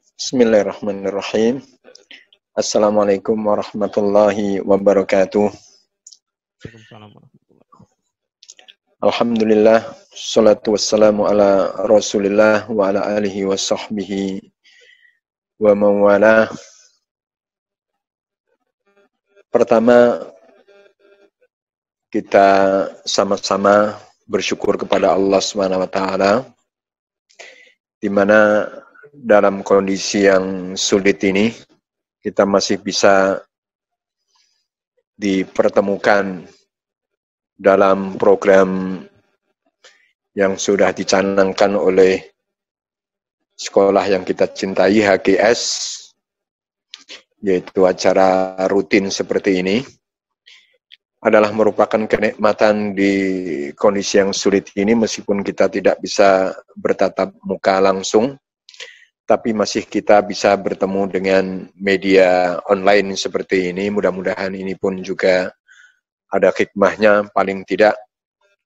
Bismillahirrahmanirrahim. Assalamualaikum warahmatullahi wabarakatuh. Waalaikumsalam warahmatullahi wabarakatuh. Alhamdulillah, salatu wassalamu ala rasulillah wa ala alihi wa sahbihi wa mawala. Pertama, kita sama-sama bersyukur kepada Allah SWT, di mana dalam kondisi yang sulit ini, kita masih bisa dipertemukan dalam program yang sudah dicanangkan oleh sekolah yang kita cintai, HGS, yaitu acara rutin seperti ini, adalah merupakan kenikmatan di kondisi yang sulit ini, meskipun kita tidak bisa bertatap muka langsung, tapi masih kita bisa bertemu dengan media online seperti ini. Mudah-mudahan ini pun juga ada hikmahnya, paling tidak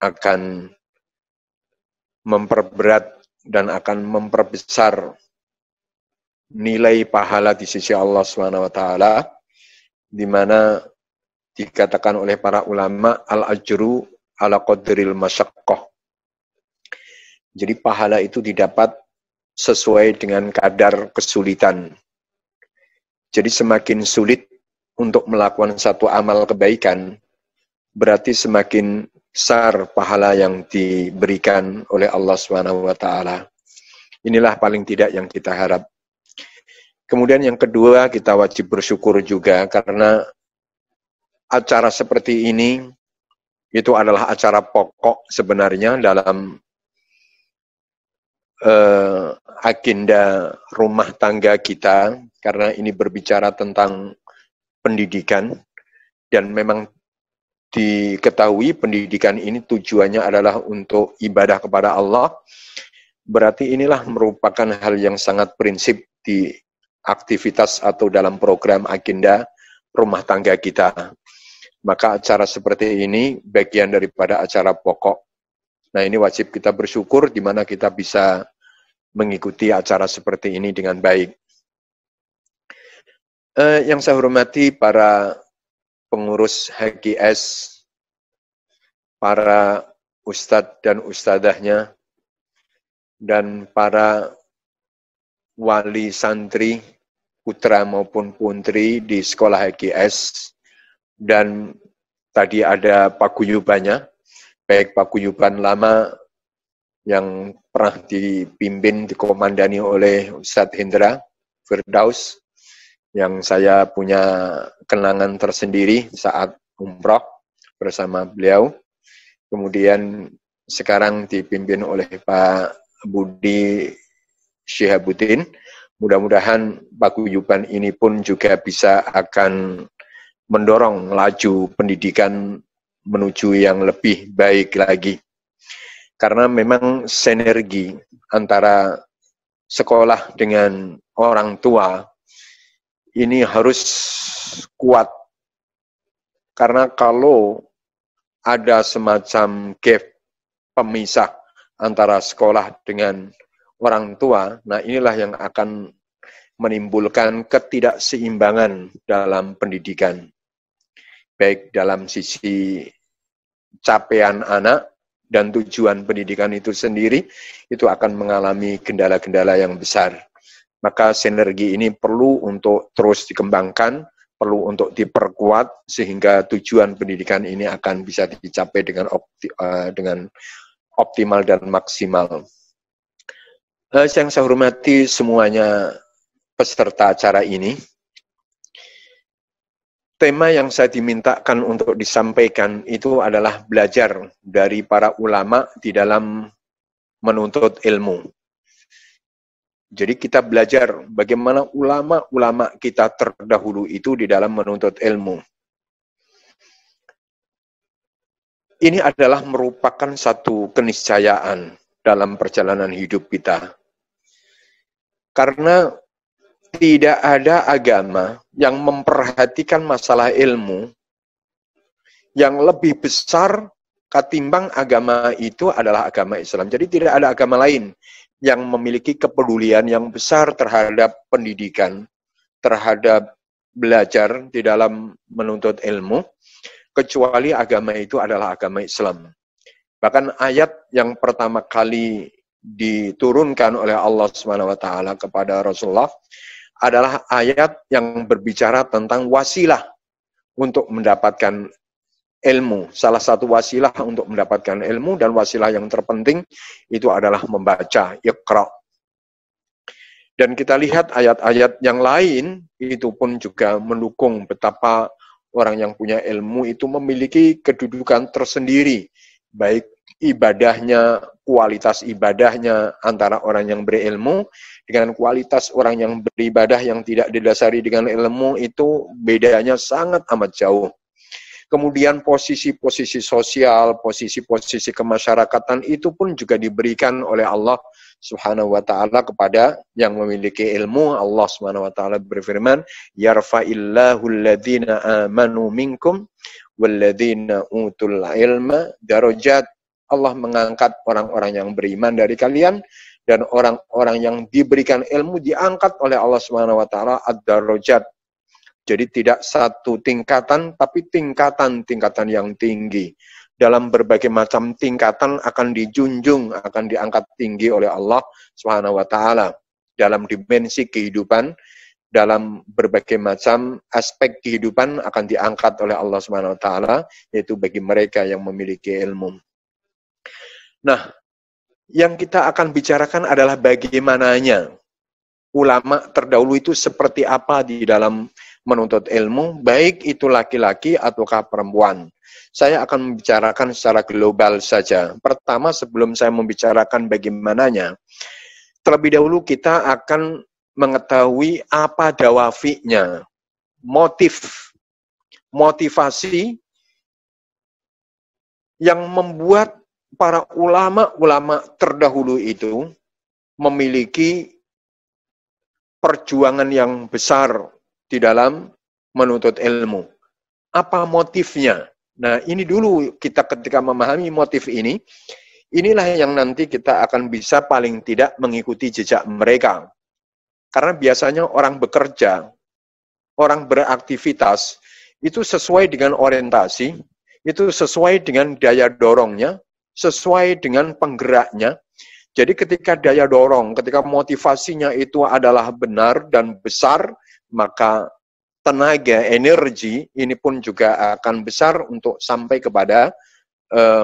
akan memperberat dan akan memperbesar nilai pahala di sisi Allah SWT, di mana dikatakan oleh para ulama, al-ajru ala qadril masyaqqah. Jadi pahala itu didapat sesuai dengan kadar kesulitan. Jadi semakin sulit untuk melakukan satu amal kebaikan, berarti semakin besar pahala yang diberikan oleh Allah SWT. Inilah paling tidak yang kita harap. Kemudian yang kedua, kita wajib bersyukur juga karena acara seperti ini itu adalah acara pokok sebenarnya dalam agenda rumah tangga kita, karena ini berbicara tentang pendidikan, dan memang diketahui pendidikan ini tujuannya adalah untuk ibadah kepada Allah. Berarti inilah merupakan hal yang sangat prinsip di aktivitas atau dalam program agenda rumah tangga kita. Maka acara seperti ini bagian daripada acara pokok. Nah, ini wajib kita bersyukur di mana kita bisa mengikuti acara seperti ini dengan baik. Yang saya hormati para pengurus HGS, para ustadz dan ustadzahnya, dan para wali santri, putra maupun putri di sekolah HGS, dan tadi ada paguyubannya, baik paguyuban lama yang pernah dipimpin, dikomandani oleh Ustadz Hendra Firdaus, yang saya punya kenangan tersendiri saat umroh bersama beliau. Kemudian sekarang dipimpin oleh Pak Budi Syihabuddin. Mudah-mudahan paguyuban ini pun juga bisa akan mendorong laju pendidikan menuju yang lebih baik lagi. Karena memang sinergi antara sekolah dengan orang tua ini harus kuat. Karena kalau ada semacam gap pemisah antara sekolah dengan orang tua, nah inilah yang akan menimbulkan ketidakseimbangan dalam pendidikan. Baik dalam sisi capaian anak dan tujuan pendidikan itu sendiri, itu akan mengalami kendala-kendala yang besar. Maka sinergi ini perlu untuk terus dikembangkan, perlu untuk diperkuat, sehingga tujuan pendidikan ini akan bisa dicapai dengan optimal dan maksimal. Yang saya hormati semuanya peserta acara ini, tema yang saya dimintakan untuk disampaikan itu adalah belajar dari para ulama di dalam menuntut ilmu. Jadi kita belajar bagaimana ulama-ulama kita terdahulu itu di dalam menuntut ilmu. Ini adalah merupakan satu keniscayaan dalam perjalanan hidup kita. Karena tidak ada agama yang memperhatikan masalah ilmu yang lebih besar ketimbang agama itu adalah agama Islam. Jadi tidak ada agama lain yang memiliki kepedulian yang besar terhadap pendidikan, terhadap belajar di dalam menuntut ilmu, kecuali agama itu adalah agama Islam. Bahkan ayat yang pertama kali diturunkan oleh Allah SWT kepada Rasulullah adalah ayat yang berbicara tentang wasilah untuk mendapatkan ilmu. Salah satu wasilah untuk mendapatkan ilmu dan wasilah yang terpenting itu adalah membaca, Iqra. Dan kita lihat ayat-ayat yang lain itu pun juga mendukung betapa orang yang punya ilmu itu memiliki kedudukan tersendiri, baik ibadahnya, kualitas ibadahnya antara orang yang berilmu dengan kualitas orang yang beribadah yang tidak didasari dengan ilmu itu bedanya sangat amat jauh. Kemudian posisi-posisi sosial, posisi-posisi kemasyarakatan itu pun juga diberikan oleh Allah Subhanahu wa ta'ala kepada yang memiliki ilmu. Allah Subhanahu wa ta'ala berfirman, yarfa'illahu alladhina amanu minkum walladhina utul ilma darajat. Allah mengangkat orang-orang yang beriman dari kalian dan orang-orang yang diberikan ilmu diangkat oleh Allah Subhanahu wa ta'ala ad-darajat. Jadi tidak satu tingkatan, tapi tingkatan-tingkatan yang tinggi. Dalam berbagai macam tingkatan akan dijunjung, akan diangkat tinggi oleh Allah Subhanahu wa ta'ala. Dalam dimensi kehidupan, dalam berbagai macam aspek kehidupan akan diangkat oleh Allah Subhanahu wa ta'ala, yaitu bagi mereka yang memiliki ilmu. Nah, yang kita akan bicarakan adalah bagaimananya ulama terdahulu itu seperti apa di dalam menuntut ilmu, baik itu laki-laki ataukah perempuan. Saya akan membicarakan secara global saja. Pertama, sebelum saya membicarakan bagaimananya, terlebih dahulu kita akan mengetahui apa dawafi'nya, motivasi yang membuat para ulama-ulama terdahulu itu memiliki perjuangan yang besar di dalam menuntut ilmu. Apa motifnya? Nah, ini dulu kita ketika memahami motif ini, inilah yang nanti kita akan bisa paling tidak mengikuti jejak mereka. Karena biasanya orang bekerja, orang beraktivitas, itu sesuai dengan orientasi, itu sesuai dengan daya dorongnya, sesuai dengan penggeraknya. Jadi ketika daya dorong, ketika motivasinya itu adalah benar dan besar, maka tenaga, energi ini pun juga akan besar untuk sampai kepada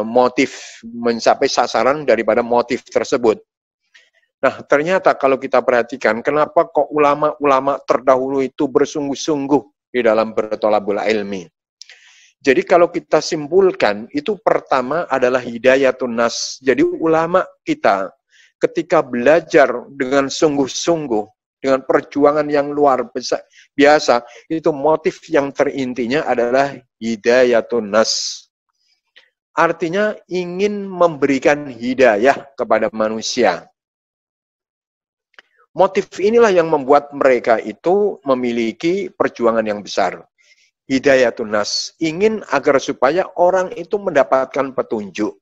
motif, mencapai sasaran daripada motif tersebut. Nah, ternyata kalau kita perhatikan, kenapa kok ulama-ulama terdahulu itu bersungguh-sungguh di dalam bertolabul ilmi. Jadi kalau kita simpulkan, itu pertama adalah hidayatun nas. Jadi ulama kita ketika belajar dengan sungguh-sungguh, dengan perjuangan yang luar biasa, itu motif yang terintinya adalah hidayatun nas. Artinya ingin memberikan hidayah kepada manusia. Motif inilah yang membuat mereka itu memiliki perjuangan yang besar. Hidayatun nas, ingin agar supaya orang itu mendapatkan petunjuk.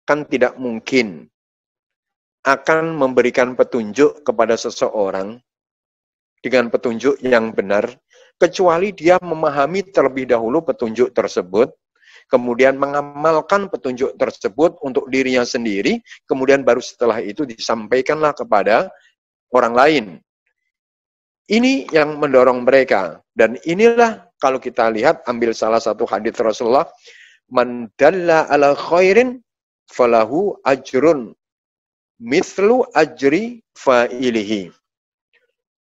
Kan tidak mungkin akan memberikan petunjuk kepada seseorang dengan petunjuk yang benar, kecuali dia memahami terlebih dahulu petunjuk tersebut, kemudian mengamalkan petunjuk tersebut untuk dirinya sendiri, kemudian baru setelah itu disampaikanlah kepada orang lain. Ini yang mendorong mereka. Dan inilah kalau kita lihat, ambil salah satu hadits Rasulullah, man dalla ala khairin falahu ajrun mithlu ajri fa'ilihi.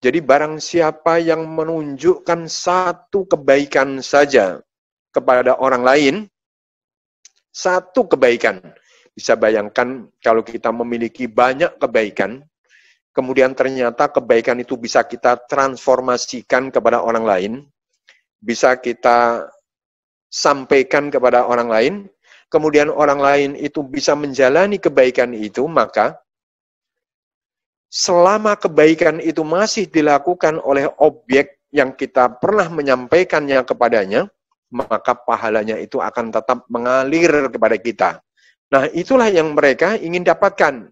Jadi barang siapa yang menunjukkan satu kebaikan saja kepada orang lain, satu kebaikan. Bisa bayangkan kalau kita memiliki banyak kebaikan, kemudian ternyata kebaikan itu bisa kita transformasikan kepada orang lain, bisa kita sampaikan kepada orang lain, kemudian orang lain itu bisa menjalani kebaikan itu, maka selama kebaikan itu masih dilakukan oleh objek yang kita pernah menyampaikannya kepadanya, maka pahalanya itu akan tetap mengalir kepada kita. Nah, itulah yang mereka ingin dapatkan.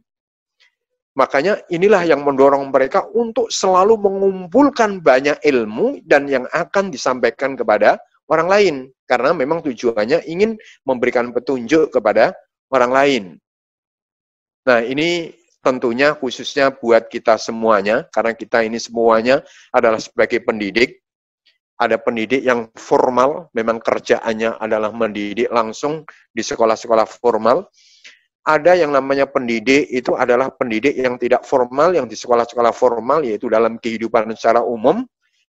Makanya inilah yang mendorong mereka untuk selalu mengumpulkan banyak ilmu dan yang akan disampaikan kepada orang lain. Karena memang tujuannya ingin memberikan petunjuk kepada orang lain. Nah, ini tentunya khususnya buat kita semuanya, karena kita ini semuanya adalah sebagai pendidik. Ada pendidik yang formal, memang kerjaannya adalah mendidik langsung di sekolah-sekolah formal. Ada yang namanya pendidik, itu adalah pendidik yang tidak formal, yang di sekolah-sekolah formal, yaitu dalam kehidupan secara umum,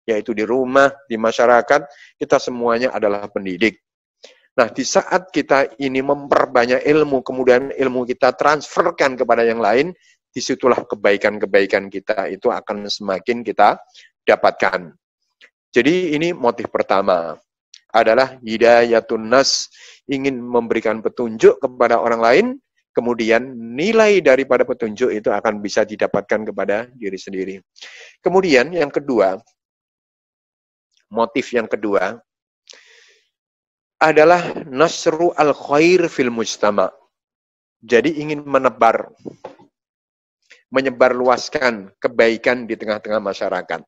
yaitu di rumah, di masyarakat, kita semuanya adalah pendidik. Nah, di saat kita ini memperbanyak ilmu, kemudian ilmu kita transferkan kepada yang lain, disitulah kebaikan-kebaikan kita itu akan semakin kita dapatkan. Jadi ini motif pertama, adalah hidayatun nas, ingin memberikan petunjuk kepada orang lain, kemudian nilai daripada petunjuk itu akan bisa didapatkan kepada diri sendiri. Kemudian yang kedua, motif yang kedua adalah nasru al-khair fil mujtama. Jadi ingin menyebarluaskan kebaikan di tengah-tengah masyarakat.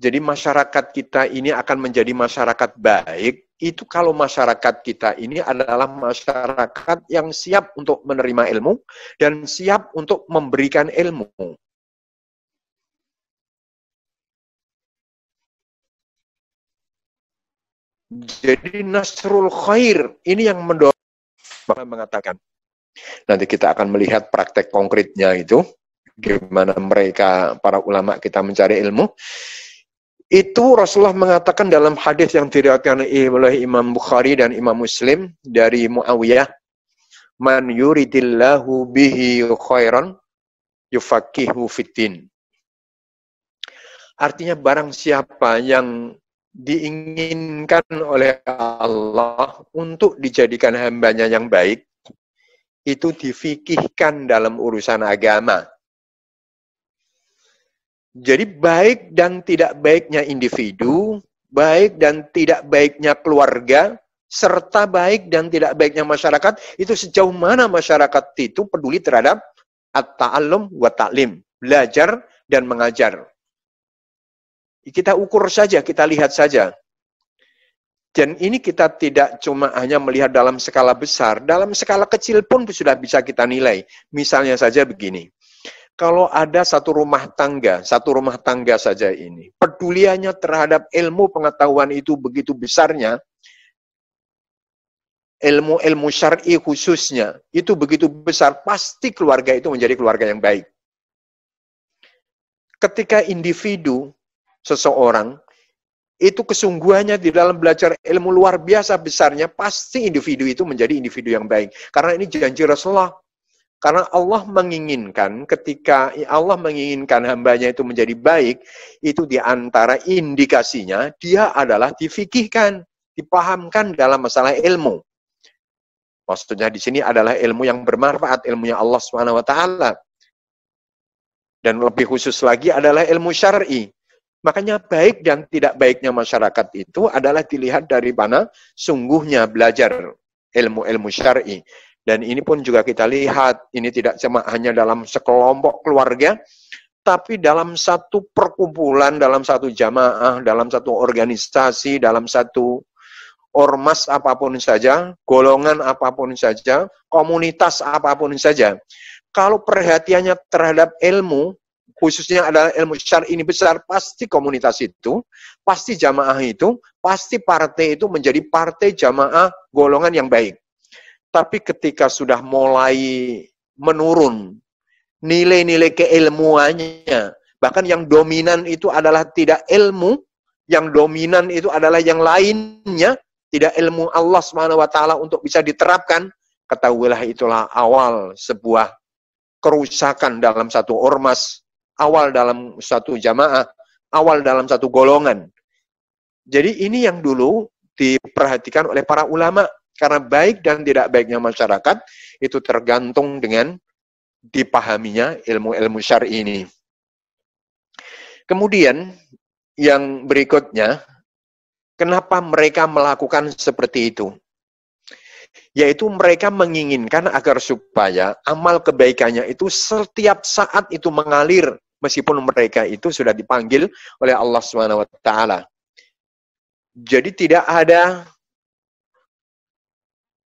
Jadi masyarakat kita ini akan menjadi masyarakat baik, itu kalau masyarakat kita ini adalah masyarakat yang siap untuk menerima ilmu dan siap untuk memberikan ilmu. Jadi nasrul khair ini yang mendorong, mengatakan. Nanti kita akan melihat praktek konkretnya itu, gimana mereka, para ulama kita mencari ilmu. Itu Rasulullah mengatakan dalam hadis yang diriwayatkan oleh Imam Bukhari dan Imam Muslim dari Muawiyah, man yuridillahu bihi khairan yufaqihu fiddin. Artinya barang siapa yang diinginkan oleh Allah untuk dijadikan hambanya yang baik, itu difikihkan dalam urusan agama. Jadi baik dan tidak baiknya individu, baik dan tidak baiknya keluarga, serta baik dan tidak baiknya masyarakat, itu sejauh mana masyarakat itu peduli terhadap at-ta'allum wa ta'lim, belajar dan mengajar. Kita ukur saja, kita lihat saja. Dan ini kita tidak cuma hanya melihat dalam skala besar, dalam skala kecil pun sudah bisa kita nilai. Misalnya saja begini. Kalau ada satu rumah tangga saja ini, peduliannya terhadap ilmu pengetahuan itu begitu besarnya, ilmu syar'i khususnya, itu begitu besar, pasti keluarga itu menjadi keluarga yang baik. Ketika individu, seseorang, itu kesungguhannya di dalam belajar ilmu luar biasa besarnya, pasti individu itu menjadi individu yang baik. Karena ini janji Rasulullah. Karena Allah menginginkan, ketika Allah menginginkan hambanya itu menjadi baik, itu diantara indikasinya, dia adalah difikihkan, dipahamkan dalam masalah ilmu. Maksudnya di sini adalah ilmu yang bermanfaat, ilmunya Allah SWT. Dan lebih khusus lagi adalah ilmu syar'i. Makanya baik dan tidak baiknya masyarakat itu adalah dilihat dari mana sungguhnya belajar ilmu-ilmu syar'i. Dan ini pun juga kita lihat, ini tidak cuma hanya dalam sekelompok keluarga, tapi dalam satu perkumpulan, dalam satu jamaah, dalam satu organisasi, dalam satu ormas apapun saja, golongan apapun saja, komunitas apapun saja. Kalau perhatiannya terhadap ilmu, khususnya adalah ilmu syar'i ini besar, pasti komunitas itu, pasti jamaah itu, pasti partai itu menjadi partai jamaah golongan yang baik. Tapi ketika sudah mulai menurun nilai-nilai keilmuannya, bahkan yang dominan itu adalah tidak ilmu, yang dominan itu adalah yang lainnya, tidak ilmu Allah SWT untuk bisa diterapkan, ketahuilah itulah awal sebuah kerusakan dalam satu ormas, awal dalam satu jamaah, awal dalam satu golongan. Jadi ini yang dulu diperhatikan oleh para ulama. Karena baik dan tidak baiknya masyarakat itu tergantung dengan dipahaminya ilmu-ilmu syar'i ini. Kemudian yang berikutnya, kenapa mereka melakukan seperti itu? Yaitu mereka menginginkan agar supaya amal kebaikannya itu setiap saat itu mengalir, meskipun mereka itu sudah dipanggil oleh Allah Subhanahu wa taala. Jadi tidak ada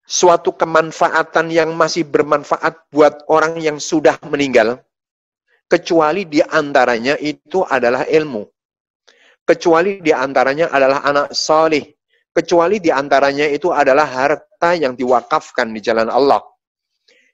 suatu kemanfaatan yang masih bermanfaat buat orang yang sudah meninggal, kecuali di antaranya itu adalah ilmu. Kecuali di antaranya adalah anak salih. Kecuali di antaranya itu adalah harta yang diwakafkan di jalan Allah.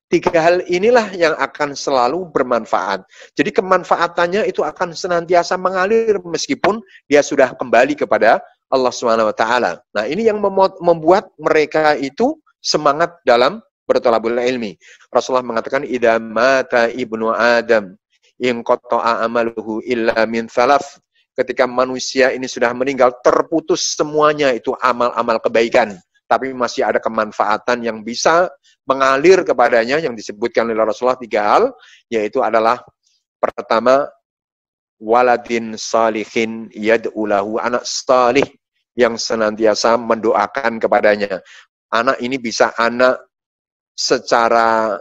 3 hal inilah yang akan selalu bermanfaat. Jadi kemanfaatannya itu akan senantiasa mengalir meskipun dia sudah kembali kepada Allah Subhanahu wa taala. Nah, ini yang membuat mereka itu semangat dalam berthalabul ilmi. Rasulullah mengatakan idza mata ibnu Adam in qata'a amaluhu illa min thalath. Ketika manusia ini sudah meninggal, terputus semuanya itu amal-amal kebaikan. Tapi masih ada kemanfaatan yang bisa mengalir kepadanya yang disebutkan oleh Rasulullah 3 hal, yaitu adalah pertama, waladin salihin yad'ulahu, anak salih yang senantiasa mendoakan kepadanya. Anak ini bisa anak secara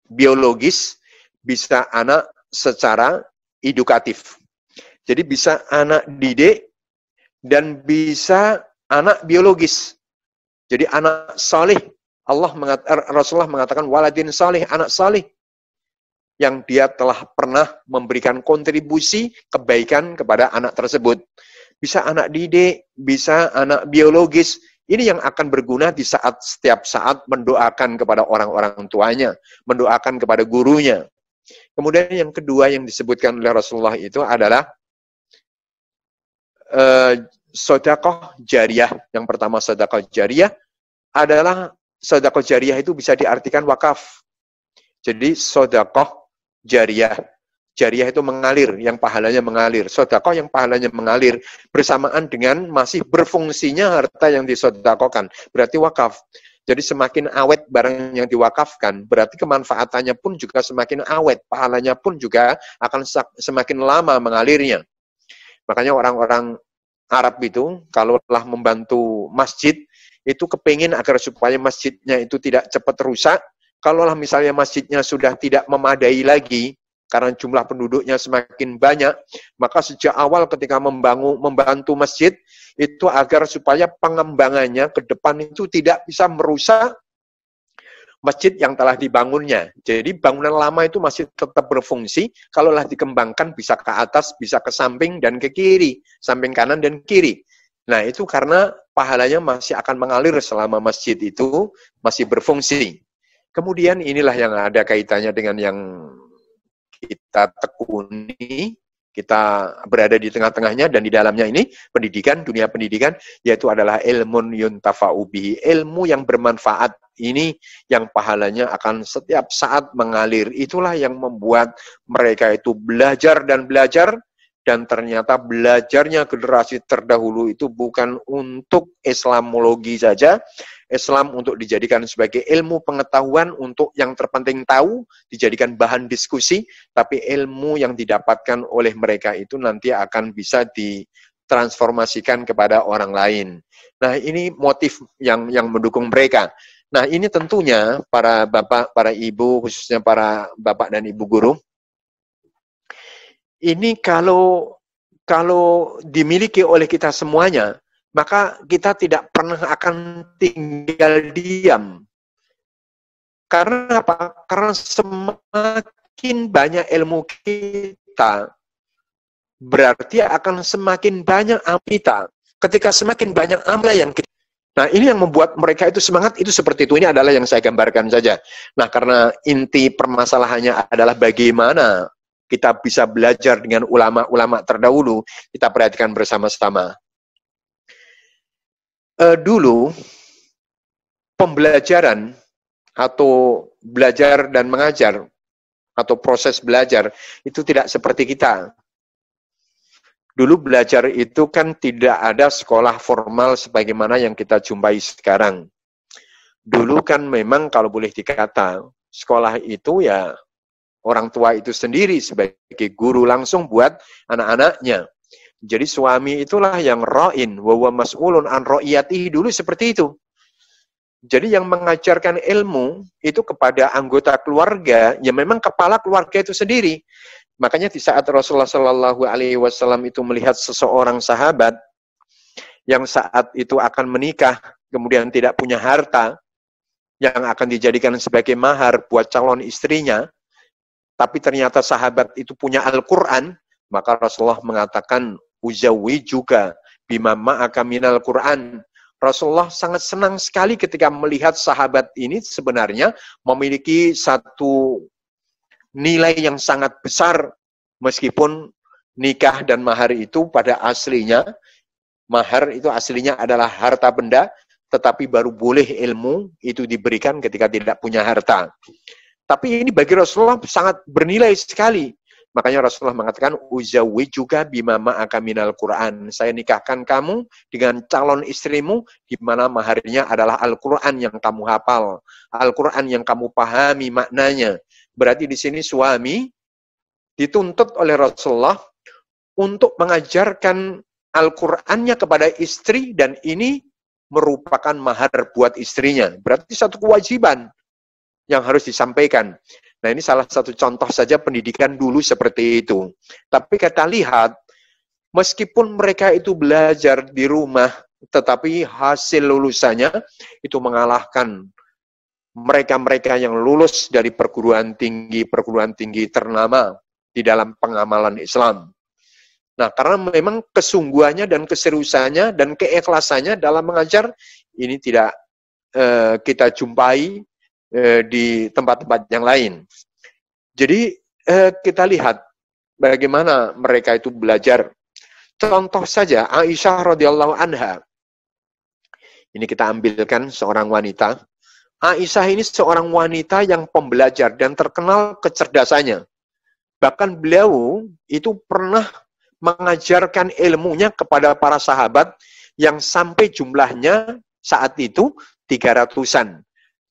biologis, bisa anak secara edukatif. Jadi bisa anak didik dan bisa anak biologis. Jadi anak salih. Rasulullah mengatakan waladin salih, anak salih yang dia telah pernah memberikan kontribusi kebaikan kepada anak tersebut. Bisa anak didik, bisa anak biologis. Ini yang akan berguna di saat setiap saat mendoakan kepada orang-orang tuanya, mendoakan kepada gurunya. Kemudian yang kedua yang disebutkan oleh Rasulullah itu adalah sedekah jariyah. Yang pertama sedekah jariyah adalah sedekah jariyah itu bisa diartikan wakaf. Jadi sedekah jariyah. Jariyah itu mengalir, yang pahalanya mengalir. Sedekah yang pahalanya mengalir bersamaan dengan masih berfungsinya harta yang disedekahkan. Berarti wakaf. Jadi semakin awet barang yang diwakafkan, berarti kemanfaatannya pun juga semakin awet. Pahalanya pun juga akan semakin lama mengalirnya. Makanya orang-orang Arab itu, kalau telah membantu masjid, itu kepingin agar supaya masjidnya itu tidak cepat rusak. Kalaulah misalnya masjidnya sudah tidak memadai lagi, karena jumlah penduduknya semakin banyak, maka sejak awal ketika membantu masjid, itu agar supaya pengembangannya ke depan itu tidak bisa merusak masjid yang telah dibangunnya. Jadi bangunan lama itu masih tetap berfungsi, kalaulah dikembangkan bisa ke atas, bisa ke samping dan ke kiri, samping kanan dan kiri. Nah itu karena pahalanya masih akan mengalir selama masjid itu masih berfungsi. Kemudian inilah yang ada kaitannya dengan yang kita tekuni, kita berada di tengah-tengahnya dan di dalamnya ini pendidikan, dunia pendidikan, yaitu adalah ilmun yuntafa'u bihi, ilmu yang bermanfaat ini yang pahalanya akan setiap saat mengalir. Itulah yang membuat mereka itu belajar dan ternyata belajarnya generasi terdahulu itu bukan untuk Islamologi saja, Islam untuk dijadikan sebagai ilmu pengetahuan untuk yang terpenting tahu, dijadikan bahan diskusi, tapi ilmu yang didapatkan oleh mereka itu nanti akan bisa ditransformasikan kepada orang lain. Nah, ini motif yang mendukung mereka. Nah, ini tentunya para bapak, para ibu, khususnya para bapak dan ibu guru, ini kalau dimiliki oleh kita semuanya, maka kita tidak pernah akan tinggal diam. Karena apa? Karena semakin banyak ilmu kita, berarti akan semakin banyak amal kita. Ketika semakin banyak amal yang kita, nah ini yang membuat mereka itu semangat, itu seperti itu. Ini adalah yang saya gambarkan saja. Nah karena inti permasalahannya adalah bagaimana kita bisa belajar dengan ulama-ulama terdahulu, kita perhatikan bersama-sama. Dulu, pembelajaran atau belajar dan mengajar, atau proses belajar, itu tidak seperti kita. Dulu belajar itu kan tidak ada sekolah formal sebagaimana yang kita jumpai sekarang. Dulu kan memang kalau boleh dikata, sekolah itu ya orang tua itu sendiri sebagai guru langsung buat anak-anaknya. Jadi suami itulah yang ra'in, wa huwa mas'ulun an ra'iyatihi, dulu seperti itu. Jadi yang mengajarkan ilmu itu kepada anggota keluarga, ya memang kepala keluarga itu sendiri. Makanya di saat Rasulullah Shallallahu Alaihi Wasallam itu melihat seseorang sahabat yang saat itu akan menikah, kemudian tidak punya harta yang akan dijadikan sebagai mahar buat calon istrinya, tapi ternyata sahabat itu punya Al-Quran, maka Rasulullah mengatakan, uzawi juga bima ma'aka minal Quran. Rasulullah sangat senang sekali ketika melihat sahabat ini sebenarnya memiliki satu nilai yang sangat besar, meskipun nikah dan mahar itu pada aslinya, mahar itu aslinya adalah harta benda, tetapi baru boleh ilmu itu diberikan ketika tidak punya harta. Tapi ini bagi Rasulullah sangat bernilai sekali. Makanya Rasulullah mengatakan, uzawi juga bima ma'aka minal Quran. Saya nikahkan kamu dengan calon istrimu, di mana maharnya adalah Al-Quran yang kamu hafal. Al-Quran yang kamu pahami maknanya. Berarti di sini suami dituntut oleh Rasulullah untuk mengajarkan Al-Qur'annya kepada istri, dan ini merupakan mahar buat istrinya. Berarti satu kewajiban yang harus disampaikan. Nah, ini salah satu contoh saja pendidikan dulu seperti itu. Tapi kita lihat, meskipun mereka itu belajar di rumah, tetapi hasil lulusannya itu mengalahkan mereka-mereka yang lulus dari perguruan tinggi ternama di dalam pengamalan Islam. Nah, karena memang kesungguhannya dan keseriusannya dan keikhlasannya dalam mengajar, ini tidak kita jumpai di tempat-tempat yang lain. Jadi kita lihat bagaimana mereka itu belajar. Contoh saja Aisyah radhiyallahu anha. Ini kita ambilkan seorang wanita. Aisyah ini seorang wanita yang pembelajar dan terkenal kecerdasannya. Bahkan beliau itu pernah mengajarkan ilmunya kepada para sahabat yang sampai jumlahnya saat itu 300-an.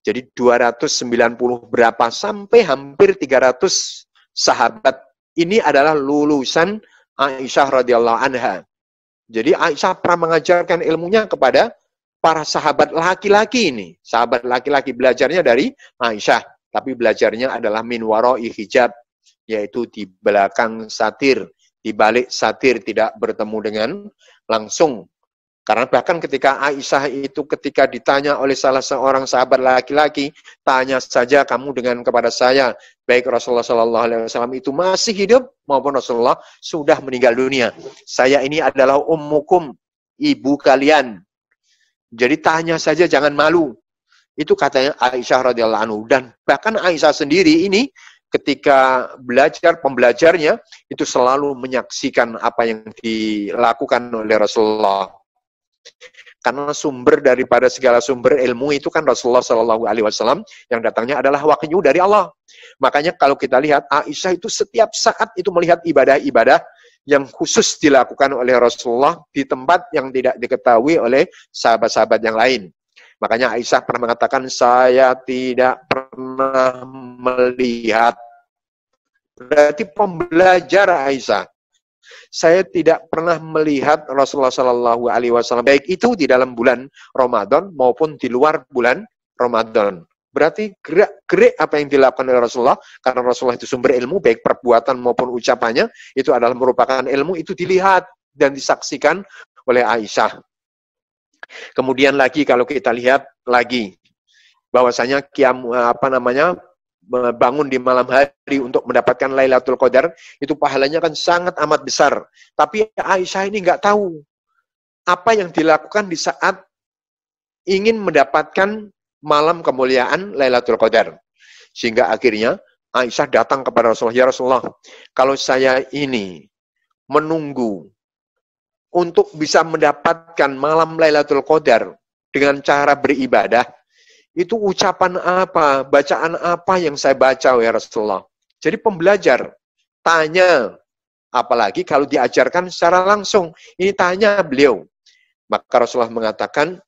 Jadi 290 berapa sampai hampir 300 sahabat. Ini adalah lulusan Aisyah radhiyallahu anha. Jadi Aisyah pernah mengajarkan ilmunya kepada para sahabat laki-laki ini. Sahabat laki-laki belajarnya dari Aisyah, tapi belajarnya adalah min wara'i hijab, yaitu di belakang satir, di balik satir, tidak bertemu dengan langsung. Karena bahkan ketika Aisyah itu ketika ditanya oleh salah seorang sahabat laki-laki, tanya saja kamu dengan kepada saya, baik Rasulullah SAW itu masih hidup maupun Rasulullah sudah meninggal dunia. Saya ini adalah ummukum, ibu kalian. Jadi tanya saja, jangan malu. Itu katanya Aisyah radhiyallahu anhu. Dan bahkan Aisyah sendiri ini ketika belajar, pembelajarnya itu selalu menyaksikan apa yang dilakukan oleh Rasulullah. Karena sumber daripada segala sumber ilmu itu kan Rasulullah Shallallahu Alaihi Wasallam, yang datangnya adalah wahyu dari Allah. Makanya kalau kita lihat Aisyah itu setiap saat itu melihat ibadah-ibadah yang khusus dilakukan oleh Rasulullah di tempat yang tidak diketahui oleh sahabat-sahabat yang lain. Makanya Aisyah pernah mengatakan, saya tidak pernah melihat. Berarti pembelajar Aisyah. Saya tidak pernah melihat Rasulullah Shallallahu Alaihi Wasallam baik itu di dalam bulan Ramadan maupun di luar bulan Ramadan. Berarti gerak-gerik apa yang dilakukan oleh Rasulullah, karena Rasulullah itu sumber ilmu, baik perbuatan maupun ucapannya itu adalah merupakan ilmu, itu dilihat dan disaksikan oleh Aisyah. Kemudian lagi kalau kita lihat lagi bahwasanya bangun di malam hari untuk mendapatkan Lailatul Qadar, itu pahalanya kan sangat amat besar. Tapi Aisyah ini nggak tahu apa yang dilakukan di saat ingin mendapatkan malam kemuliaan Lailatul Qadar. Sehingga akhirnya Aisyah datang kepada Rasulullah, ya Rasulullah, kalau saya ini menunggu untuk bisa mendapatkan malam Lailatul Qadar dengan cara beribadah, itu ucapan apa, bacaan apa yang saya baca ya Rasulullah. Jadi pembelajar, tanya, apalagi kalau diajarkan secara langsung, ini tanya beliau. Maka Rasulullah mengatakan,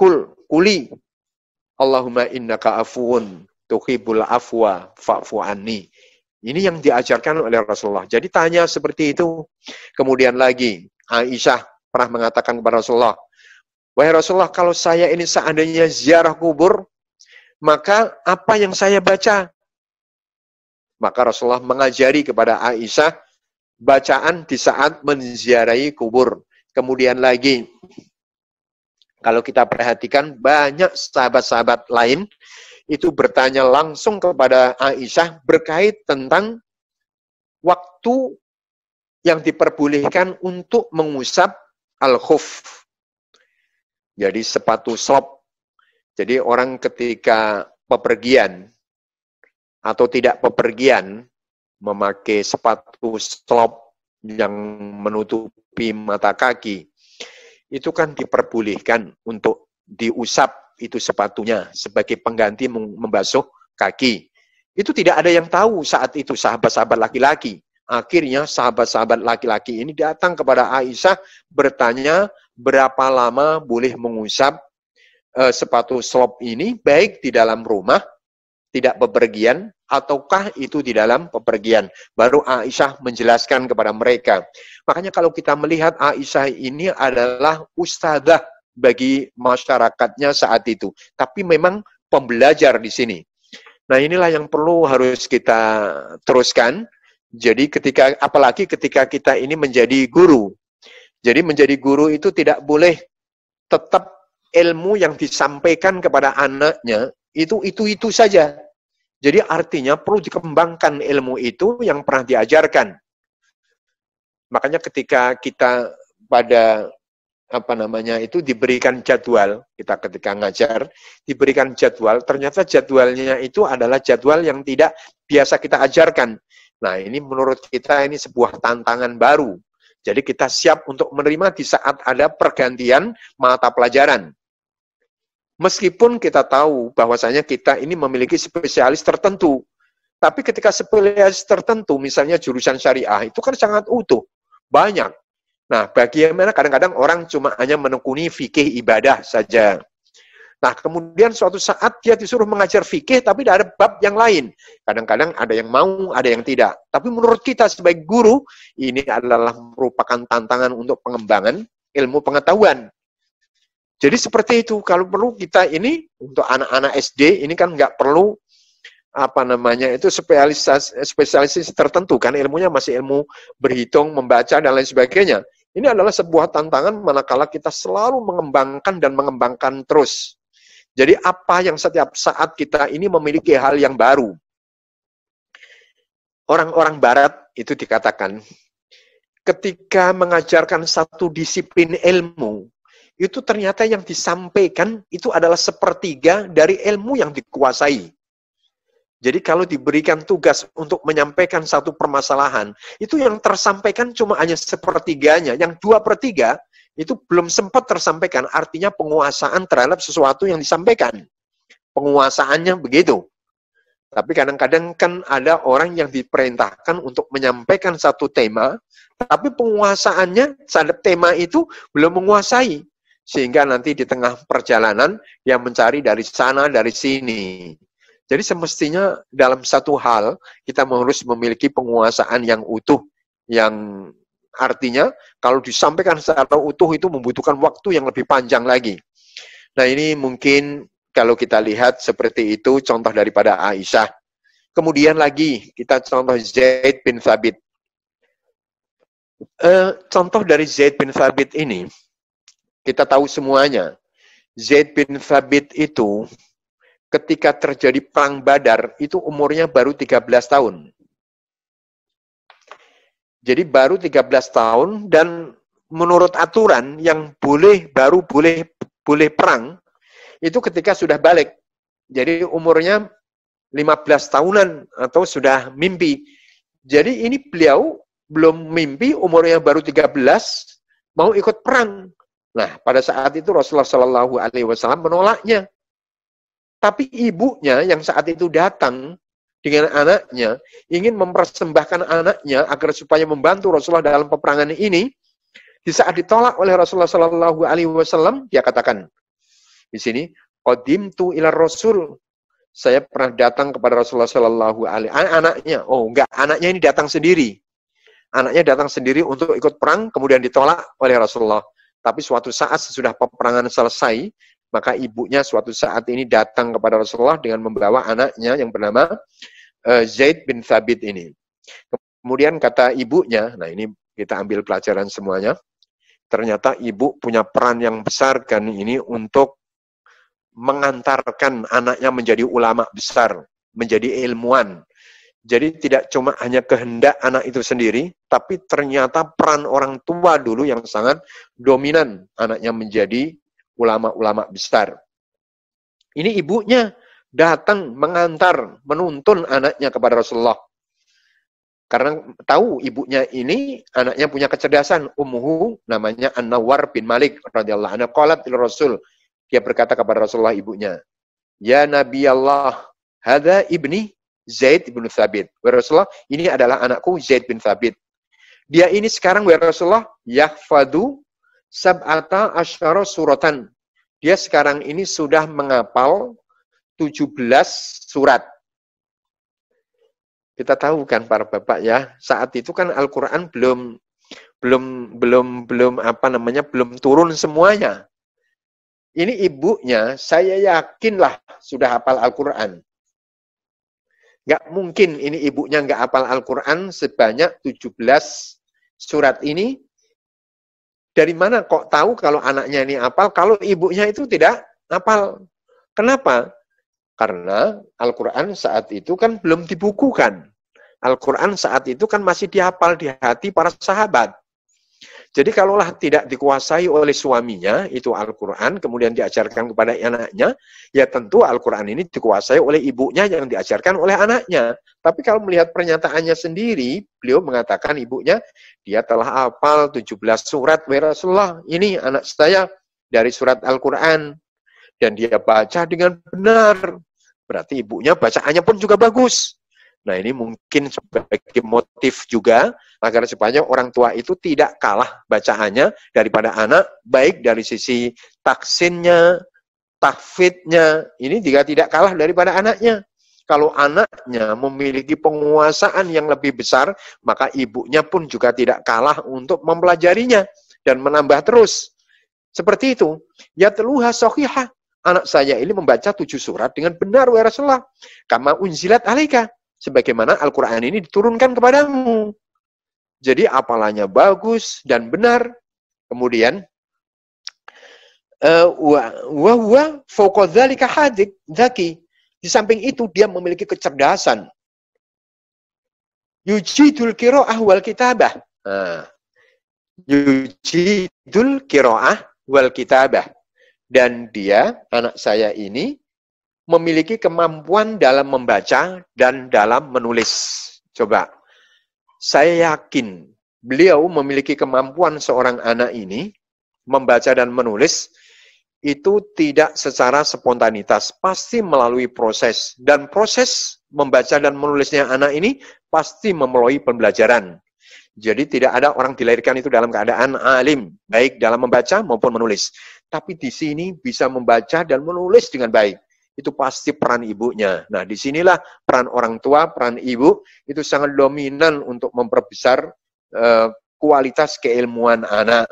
kuli, Allahumma innaka afuun, tuhibbul afwa, fa'fu anni. Ini yang diajarkan oleh Rasulullah. Jadi tanya seperti itu. Kemudian lagi, Aisyah pernah mengatakan kepada Rasulullah, Wahai Rasulullah, kalau saya ini seandainya ziarah kubur, maka apa yang saya baca? Maka Rasulullah mengajari kepada Aisyah bacaan di saat menziarahi kubur. Kemudian lagi, kalau kita perhatikan banyak sahabat-sahabat lain itu bertanya langsung kepada Aisyah berkait tentang waktu yang diperbolehkan untuk mengusap al-khuf. Jadi sepatu slop. Jadi orang ketika bepergian atau tidak bepergian memakai sepatu slop yang menutupi mata kaki, itu kan diperbolehkan untuk diusap itu sepatunya sebagai pengganti membasuh kaki. Itu tidak ada yang tahu saat itu sahabat-sahabat laki-laki. Akhirnya sahabat-sahabat laki-laki ini datang kepada Aisyah bertanya berapa lama boleh mengusap sepatu slop ini, baik di dalam rumah, tidak bepergian, ataukah itu di dalam bepergian. Baru Aisyah menjelaskan kepada mereka. Makanya kalau kita melihat Aisyah ini adalah ustadzah bagi masyarakatnya saat itu. Tapi memang pembelajar di sini. Nah inilah yang perlu harus kita teruskan. Jadi apalagi ketika kita ini menjadi guru. Jadi menjadi guru itu tidak boleh tetap ilmu yang disampaikan kepada anaknya itu saja. Jadi artinya perlu dikembangkan ilmu itu yang pernah diajarkan. Makanya ketika kita pada itu diberikan jadwal, kita ketika ngajar diberikan jadwal, ternyata jadwalnya itu adalah jadwal yang tidak biasa kita ajarkan. Nah, ini menurut kita ini sebuah tantangan baru. Jadi kita siap untuk menerima di saat ada pergantian mata pelajaran. Meskipun kita tahu bahwasanya kita ini memiliki spesialis tertentu. Tapi ketika spesialis tertentu, misalnya jurusan syariah, itu kan sangat utuh. Banyak. Nah, bagaimana kadang-kadang orang cuma hanya menekuni fikih ibadah saja. Nah, kemudian suatu saat dia disuruh mengajar fikih, tapi tidak ada bab yang lain. Kadang-kadang ada yang mau, ada yang tidak. Tapi menurut kita sebagai guru, ini adalah merupakan tantangan untuk pengembangan ilmu pengetahuan. Jadi seperti itu, kalau perlu kita ini, untuk anak-anak SD, ini kan nggak perlu, itu spesialisasi tertentu, kan ilmunya masih ilmu berhitung, membaca, dan lain sebagainya. Ini adalah sebuah tantangan manakala kita selalu mengembangkan terus. Jadi apa yang setiap saat kita ini memiliki hal yang baru. Orang-orang barat itu dikatakan, ketika mengajarkan satu disiplin ilmu, itu ternyata yang disampaikan itu adalah sepertiga dari ilmu yang dikuasai. Jadi kalau diberikan tugas untuk menyampaikan satu permasalahan, itu yang tersampaikan cuma hanya sepertiganya, yang 2/3 itu belum sempat tersampaikan, artinya penguasaan terhadap sesuatu yang disampaikan. Penguasaannya begitu. Tapi kadang-kadang kan ada orang yang diperintahkan untuk menyampaikan satu tema, tapi penguasaannya terhadap tema itu belum menguasai. Sehingga nanti di tengah perjalanan yang mencari dari sana, dari sini. Jadi semestinya dalam satu hal kita harus memiliki penguasaan yang utuh, yang artinya kalau disampaikan secara utuh itu membutuhkan waktu yang lebih panjang lagi. Nah ini mungkin kalau kita lihat seperti itu contoh daripada Aisyah. Kemudian lagi kita contoh Zaid bin Thabit. Contoh dari Zaid bin Thabit ini, kita tahu semuanya. Zaid bin Thabit itu ketika terjadi perang Badar, itu umurnya baru 13 tahun. Jadi baru 13 tahun dan menurut aturan yang baru boleh perang itu ketika sudah balik. Jadi umurnya 15 tahunan atau sudah mimpi. Jadi ini beliau belum mimpi, umurnya baru 13, mau ikut perang. Nah, pada saat itu Rasulullah SAW menolaknya. Tapi ibunya yang saat itu datang dengan anaknya, ingin mempersembahkan anaknya agar supaya membantu Rasulullah dalam peperangan ini. Di saat ditolak oleh Rasulullah SAW, dia katakan di sini, qadimtu ila Rasul. Saya pernah datang kepada Rasulullah SAW. Anaknya, anaknya ini datang sendiri. Anaknya datang sendiri untuk ikut perang, kemudian ditolak oleh Rasulullah. Tapi suatu saat sesudah peperangan selesai, maka ibunya suatu saat ini datang kepada Rasulullah dengan membawa anaknya yang bernama Zaid bin Thabit ini. Kemudian kata ibunya, nah ini kita ambil pelajaran semuanya, ternyata ibu punya peran yang besar kan ini untuk mengantarkan anaknya menjadi ulama besar, menjadi ilmuwan. Jadi tidak cuma hanya kehendak anak itu sendiri, tapi ternyata peran orang tua dulu yang sangat dominan anaknya menjadi ulama-ulama besar. Ini ibunya datang mengantar, menuntun anaknya kepada Rasulullah. Karena tahu ibunya ini anaknya punya kecerdasan. Ummuhu namanya An-Nawwar bin Malik radhiyallahu anhu qalat lil Rasul. Dia berkata kepada Rasulullah ibunya, "Ya Nabi Allah, hadza ibni Zaid bin Thabit." Wahai Rasulullah, ini adalah anakku Zaid bin Thabit. Dia ini sekarang wahai Rasulullah yahfadu sab'ata asyara suratan. Dia sekarang ini sudah menghafal 17 surat. Kita tahu kan para bapak ya, saat itu kan Al-Qur'an belum turun semuanya. Ini ibunya, saya yakinlah sudah hafal Al-Qur'an. Nggak mungkin ini ibunya nggak hafal Al-Qur'an sebanyak 17 surat ini. Dari mana kok tahu kalau anaknya ini hafal, kalau ibunya itu tidak hafal? Kenapa? Karena Al-Quran saat itu kan belum dibukukan. Al-Quran saat itu kan masih dihafal di hati para sahabat. Jadi kalaulah tidak dikuasai oleh suaminya, itu Al-Quran, kemudian diajarkan kepada anaknya, ya tentu Al-Quran ini dikuasai oleh ibunya yang diajarkan oleh anaknya. Tapi kalau melihat pernyataannya sendiri, beliau mengatakan ibunya, dia telah hafal 17 surat, wahai Rasulullah, ini anak saya dari surat Al-Quran. Dan dia baca dengan benar. Berarti ibunya bacaannya pun juga bagus. Nah ini mungkin sebagai motif juga agar supaya orang tua itu tidak kalah bacaannya daripada anak, baik dari sisi taksinnya, tahfidnya, ini juga tidak kalah daripada anaknya. Kalau anaknya memiliki penguasaan yang lebih besar, maka ibunya pun juga tidak kalah untuk mempelajarinya dan menambah terus. Seperti itu. Yatluha shahihah. Anak saya ini membaca 7 surat dengan benar, wahai Rasulullah. Kama unzilat alaika. Sebagaimana Al-Quran ini diturunkan kepadamu. Jadi apalanya bagus dan benar. Kemudian, wa huwa fawqa dzalika hadik, dzaki. Di samping itu dia memiliki kecerdasan. Yujidul qiraah wal kitabah. Yujidul qiraah wal kitabah. Dan dia, anak saya ini, memiliki kemampuan dalam membaca dan dalam menulis. Coba, saya yakin beliau memiliki kemampuan seorang anak ini, membaca dan menulis, itu tidak secara spontanitas, pasti melalui proses. Dan proses membaca dan menulisnya anak ini, pasti melalui pembelajaran. Jadi tidak ada orang dilahirkan itu dalam keadaan alim, baik dalam membaca maupun menulis. Tapi di sini bisa membaca dan menulis dengan baik. Itu pasti peran ibunya. Nah, disinilah peran orang tua, peran ibu, itu sangat dominan untuk memperbesar kualitas keilmuan anak.